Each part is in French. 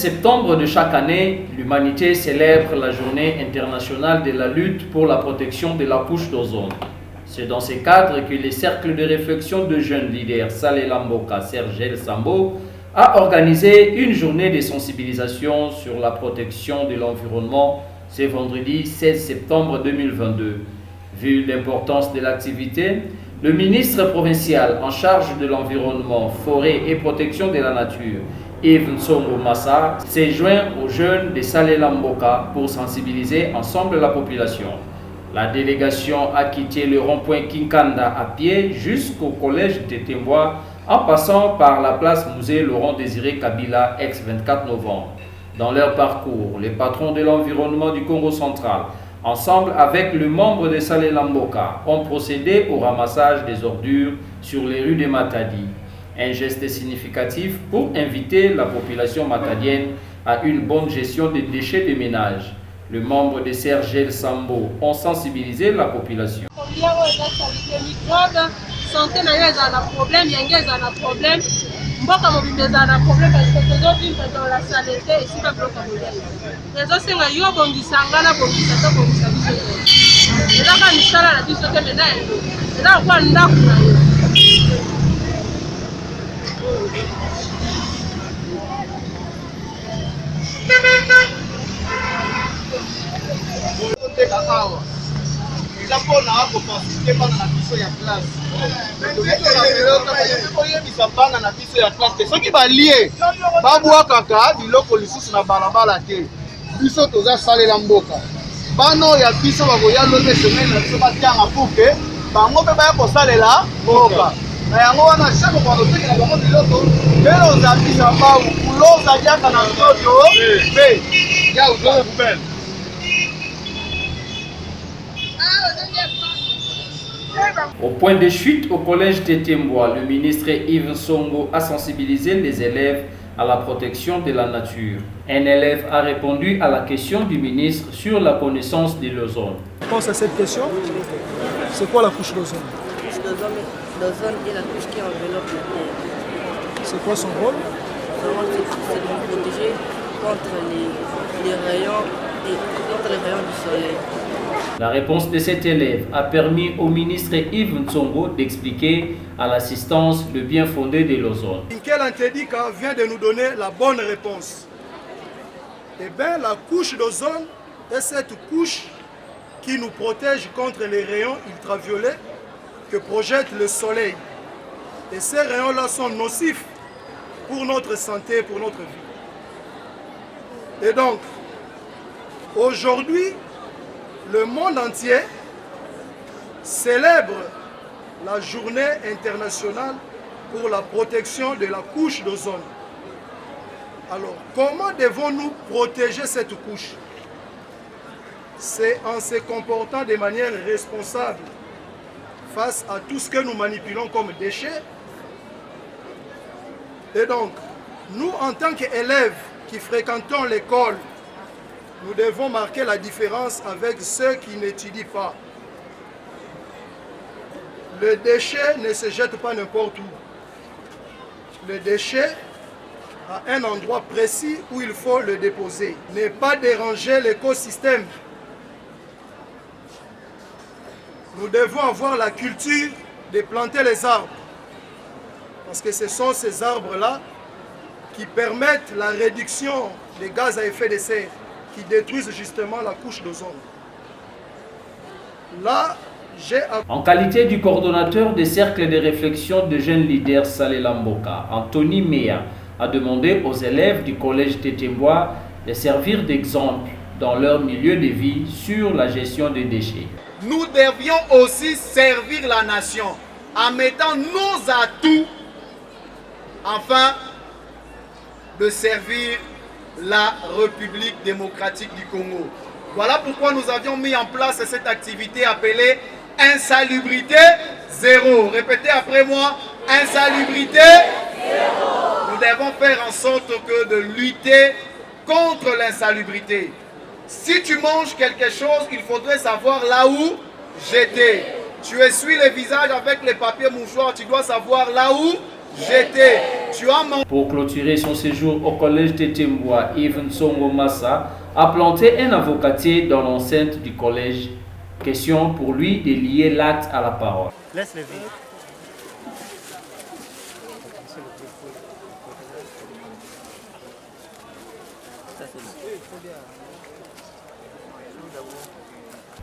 septembre de chaque année, l'humanité célèbre la journée internationale de la lutte pour la protection de la couche d'ozone. C'est dans ce cadre que les cercles de réflexion de jeunes leaders Salela Mboka, Sergel Sambo a organisé une journée de sensibilisation sur la protection de l'environnement ce vendredi 16 septembre 2022. Vu l'importance de l'activité, le ministre provincial en charge de l'environnement, forêt et protection de la nature, Yves Nsongo Massa, s'est joint aux jeunes de Salela Mboka pour sensibiliser ensemble la population. La délégation a quitté le rond-point Kinkanda à pied jusqu'au collège de Temboa en passant par la place Musée Laurent Désiré Kabila, ex-24 novembre. Dans leur parcours, les patrons de l'environnement du Congo central, ensemble avec le membre de Salela Mboka, ont procédé au ramassage des ordures sur les rues de Matadi. Un geste significatif pour inviter la population matadienne à une bonne gestion des déchets de ménage. Le membre de Sergel Sambo ont sensibilisé la population. Santé na yo ezala problème, yango ezala problème, mboka mobimba ezala problème parce que tozovivre dans la saleté esika biloko kolia. Ezosenga yo bongisa nga na bongisa to bongisa biso te. Ezaka misala na biso te mena elo. Eza kwa ndako na yo. soki balie babwakaka biloko lisusu na balabala te biso toza Salela Mboka bana ya biso bakoya lote semaine na biso batianga puke bango mpe baya kosalela mboka na yango wana chaque fois totekela bango biloko mbele ozabisa bawu kulo ozaliaka na nzoto mpe ya uzoe poubelle. Au point de chute au collège de Temboa, le ministre Yves Nsongo a sensibilisé les élèves à la protection de la nature. Un élève a répondu à la question du ministre sur la connaissance de l'ozone. Réponse à cette question, c'est quoi la couche d'ozone? L'ozone est la couche qui enveloppe la Terre. C'est quoi son rôle? Son rôle, c'est de nous protéger contre les rayons du soleil. La réponse de cet élève a permis au ministre Yves Nsongo d'expliquer à l'assistance le bien fondé de l'ozone. Michael Antedika vient de nous donner la bonne réponse. Eh bien, la couche d'ozone est cette couche qui nous protège contre les rayons ultraviolets que projette le soleil. Et ces rayons-là sont nocifs pour notre santé, pour notre vie. Et donc, aujourd'hui, le monde entier célèbre la journée internationale pour la protection de la couche d'ozone. Alors, comment devons-nous protéger cette couche? C'est en se comportant de manière responsable face à tout ce que nous manipulons comme déchets. Et donc, nous, en tant qu'élèves qui fréquentons l'école, nous devons marquer la différence avec ceux qui n'étudient pas. Le déchet ne se jette pas n'importe où. Le déchet a un endroit précis où il faut le déposer. Ne pas déranger l'écosystème. Nous devons avoir la culture de planter les arbres. Parce que ce sont ces arbres-là qui permettent la réduction des gaz à effet de serre, qui détruisent justement la couche d'ozone. Là, en qualité du coordonnateur des cercles de réflexion de jeunes leaders Salela Mboka, Anthony Mea a demandé aux élèves du collège de Temboa de servir d'exemple dans leur milieu de vie sur la gestion des déchets. Nous devions aussi servir la nation en mettant nos atouts afin de servir la République démocratique du Congo. Voilà pourquoi nous avions mis en place cette activité appelée Insalubrité Zéro. Répétez après moi, Insalubrité Zéro. Nous devons faire en sorte que de lutter contre l'insalubrité. Si tu manges quelque chose, il faudrait savoir là où jeter. Tu essuies le visage avec les papiers mouchoirs, tu dois savoir là où jeter. Tu as menti. Pour clôturer son séjour au collège Tetemboa, Yves Nsongo Massa a planté un avocatier dans l'enceinte du collège. Question pour lui de lier l'acte à la parole. Laisse les vies.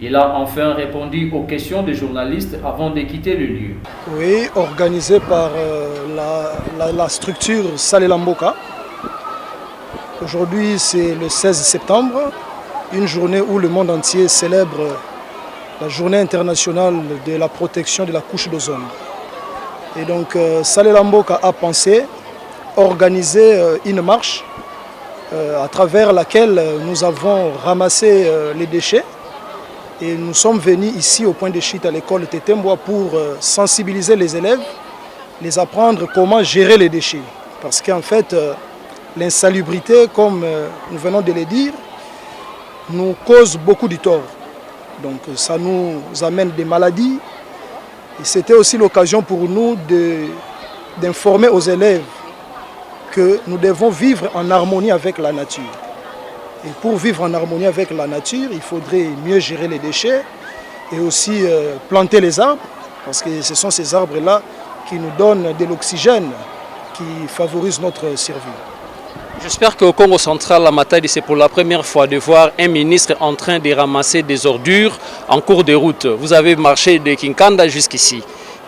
Il a enfin répondu aux questions des journalistes avant de quitter le lieu. Oui, organisé par la structure Salela Mboka. Aujourd'hui, c'est le 16 septembre, une journée où le monde entier célèbre la journée internationale de la protection de la couche d'ozone. Et donc, Salela Mboka a pensé organiser une marche à travers laquelle nous avons ramassé les déchets. Et nous sommes venus ici au point de chute à l'école Tetemboa pour sensibiliser les élèves, les apprendre comment gérer les déchets. Parce qu'en fait, l'insalubrité, comme nous venons de le dire, nous cause beaucoup de tort. Donc ça nous amène des maladies. Et c'était aussi l'occasion pour nous d'informer aux élèves que nous devons vivre en harmonie avec la nature. Et pour vivre en harmonie avec la nature, il faudrait mieux gérer les déchets et aussi planter les arbres, parce que ce sont ces arbres-là qui nous donnent de l'oxygène, qui favorisent notre survie. J'espère qu'au Congo central, à Matadi, c'est pour la première fois de voir un ministre en train de ramasser des ordures en cours de route. Vous avez marché de Kinkanda jusqu'ici.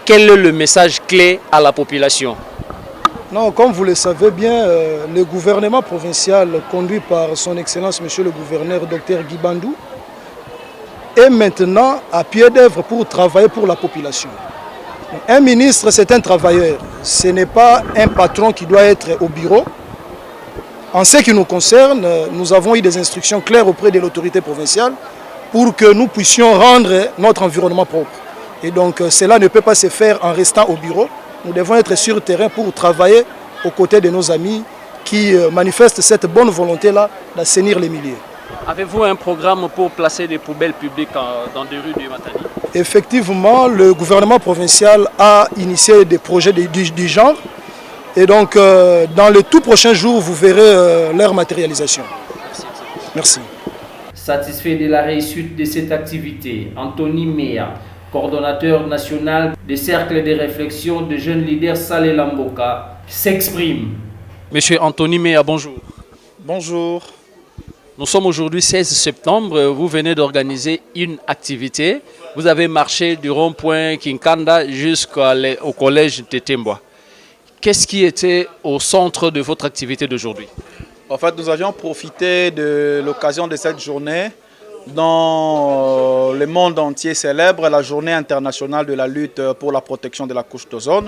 Quel est le message clé à la population? Non, comme vous le savez bien, le gouvernement provincial conduit par son Excellence, Monsieur le gouverneur Dr Guy Bandou, est maintenant à pied d'œuvre pour travailler pour la population. Un ministre, c'est un travailleur. Ce n'est pas un patron qui doit être au bureau. En ce qui nous concerne, nous avons eu des instructions claires auprès de l'autorité provinciale pour que nous puissions rendre notre environnement propre. Et donc, cela ne peut pas se faire en restant au bureau. Nous devons être sur le terrain pour travailler aux côtés de nos amis qui manifestent cette bonne volonté-là d'assainir les milieux. Avez-vous un programme pour placer des poubelles publiques dans des rues de Matadi? Effectivement, le gouvernement provincial a initié des projets du genre. Et donc, dans les tout prochains jours, vous verrez leur matérialisation. Merci. Satisfait de la réussite de cette activité, Anthony Mea, coordonnateur national des cercles de réflexion de jeunes leaders Salela Mboka, s'exprime. Monsieur Anthony Mea, bonjour. Bonjour. Nous sommes aujourd'hui 16 septembre. Vous venez d'organiser une activité. Vous avez marché du rond-point Kinkanda jusqu'au collège Tetemboa. Qu'est-ce qui était au centre de votre activité d'aujourd'hui? En fait, nous avions profité de l'occasion de cette journée dont le monde entier célèbre la journée internationale de la lutte pour la protection de la couche d'ozone.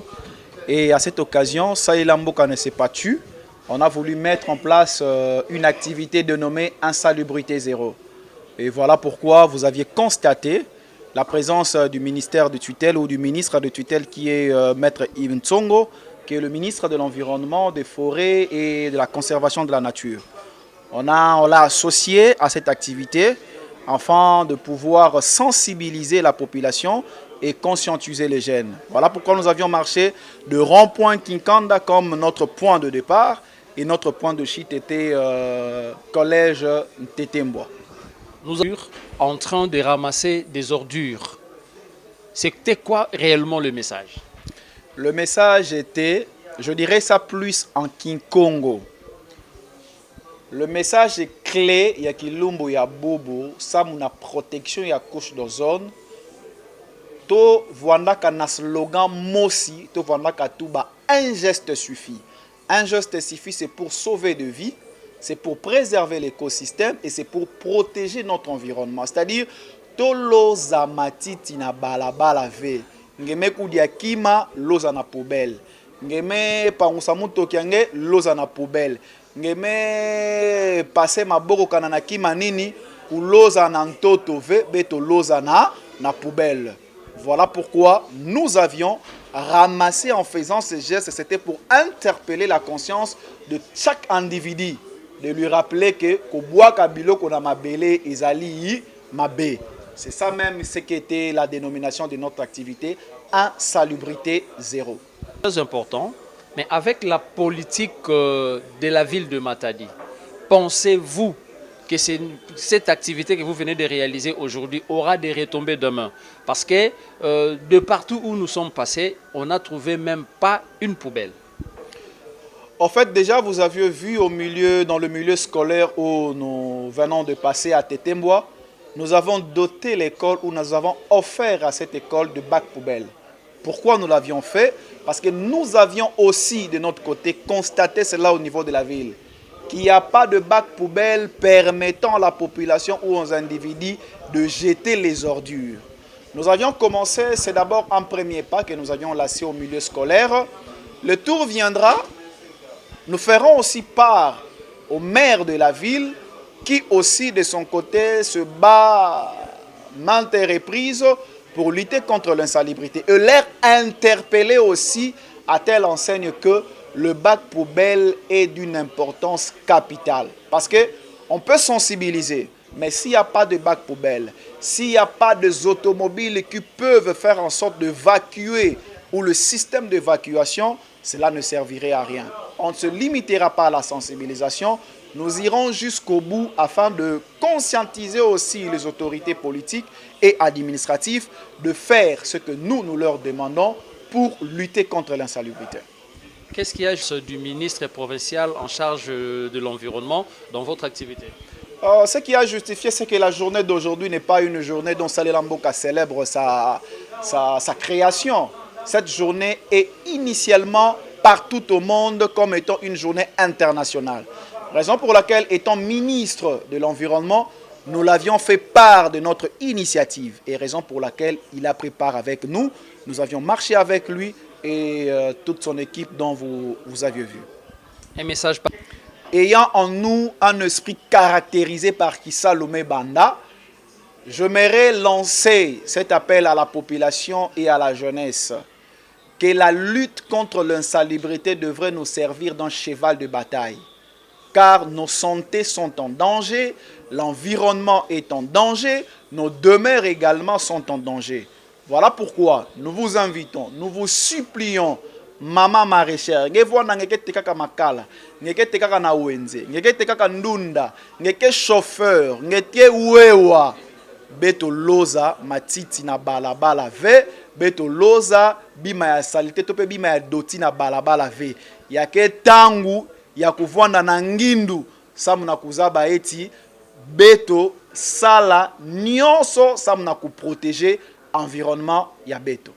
Et à cette occasion, Salela Mboka ne s'est pas tu. On a voulu mettre en place une activité dénommée Insalubrité Zéro. Et voilà pourquoi vous aviez constaté la présence du ministère de tutelle ou du ministre de tutelle qui est Maître Yves Nsongo, qui est le ministre de l'Environnement, des Forêts et de la Conservation de la Nature. On l'a associé à cette activité afin de pouvoir sensibiliser la population et conscientiser les jeunes. Voilà pourquoi nous avions marché de rond-point Kinkanda comme notre point de départ et notre point de chute était collège Tetemboa. Nous sommes en train de ramasser des ordures. C'était quoi réellement le message? Le message était, je dirais ça plus en Kinkongo. Le message est clé, il y a Kilumbo, il y a Bobo, ça mon protection, il y a couche d'ozone. To voanda na slogan Mosi, to voanda tuba un geste suffit. Un geste suffit, c'est pour sauver de vie, c'est pour préserver l'écosystème et c'est pour protéger notre environnement. C'est-à-dire, to lo zamatiti na balabala ve. Ngeme kudia kima loza na poubelle. Ngeme pangusamuto kiange loza na poubelle. Ngeme passe maboko kana na kima nini kuloza na ntoto ve beto loza na poubelle. Voilà pourquoi nous avions ramassé en faisant ces gestes. C'était pour interpeller la conscience de chaque individu, de lui rappeler que koboa kabilo kona mabele ezali mabe. C'est ça même ce qui était la dénomination de notre activité, Insalubrité Zéro. Très important, Mais avec la politique de la ville de Matadi, pensez-vous que cette activité que vous venez de réaliser aujourd'hui aura des retombées demain? Parce que de partout où nous sommes passés, on n'a trouvé même pas une poubelle. En fait, déjà, vous aviez vu dans le milieu scolaire où nous venons de passer à Tétemboa, nous avons doté l'école, où nous avons offert à cette école de bacs poubelles. Pourquoi nous l'avions fait? Parce que nous avions aussi, de notre côté, constaté cela au niveau de la ville. Qu'il n'y a pas de bac poubelle permettant à la population ou aux individus de jeter les ordures. Nous avions commencé, c'est d'abord un premier pas que nous avions lancé au milieu scolaire. Le tour viendra. Nous ferons aussi part au maire de la ville qui aussi de son côté se bat maintes reprises pour lutter contre l'insalubrité. Et leur interpeller aussi à telle enseigne que le bac poubelle est d'une importance capitale. Parce qu'on peut sensibiliser, mais s'il n'y a pas de bac poubelle, s'il n'y a pas des automobiles qui peuvent faire en sorte d'évacuer ou le système d'évacuation, cela ne servirait à rien. On ne se limitera pas à la sensibilisation, nous irons jusqu'au bout afin de conscientiser aussi les autorités politiques et administratives de faire ce que nous leur demandons pour lutter contre l'insalubrité. Qu'est-ce qu'il y a du ministre provincial en charge de l'environnement dans votre activité? Ce qui a justifié, c'est que la journée d'aujourd'hui n'est pas une journée dont Saleh Lamboka célèbre sa création. Cette journée est initialement partout au monde comme étant une journée internationale. Raison pour laquelle, étant ministre de l'Environnement, nous l'avions fait part de notre initiative. Et raison pour laquelle il a pris part avec nous. Nous avions marché avec lui et toute son équipe dont vous aviez vu. Un message par... Ayant en nous un esprit caractérisé par Kissa Lomé Banda, j'aimerais lancer cet appel à la population et à la jeunesse que la lutte contre l'insalubrité devrait nous servir d'un cheval de bataille. Car nos santé sont en danger, l'environnement est en danger, nos demeures également sont en danger. Voilà pourquoi nous vous invitons, nous vous supplions, Maman maraîchère, ngeke kaka makala, ngeke kaka na wenze, ngeke kaka ndunda, ngeke chauffeur, ngeke wewa, beto loza matiti na balabala ve, beto loza bima ya salite tope bima ya doti na balabala ve. Yake tangu ya kuvanda na ngindu samuna kuzaba eti beto sala nyonso samuna ku protéger environnement ya beto.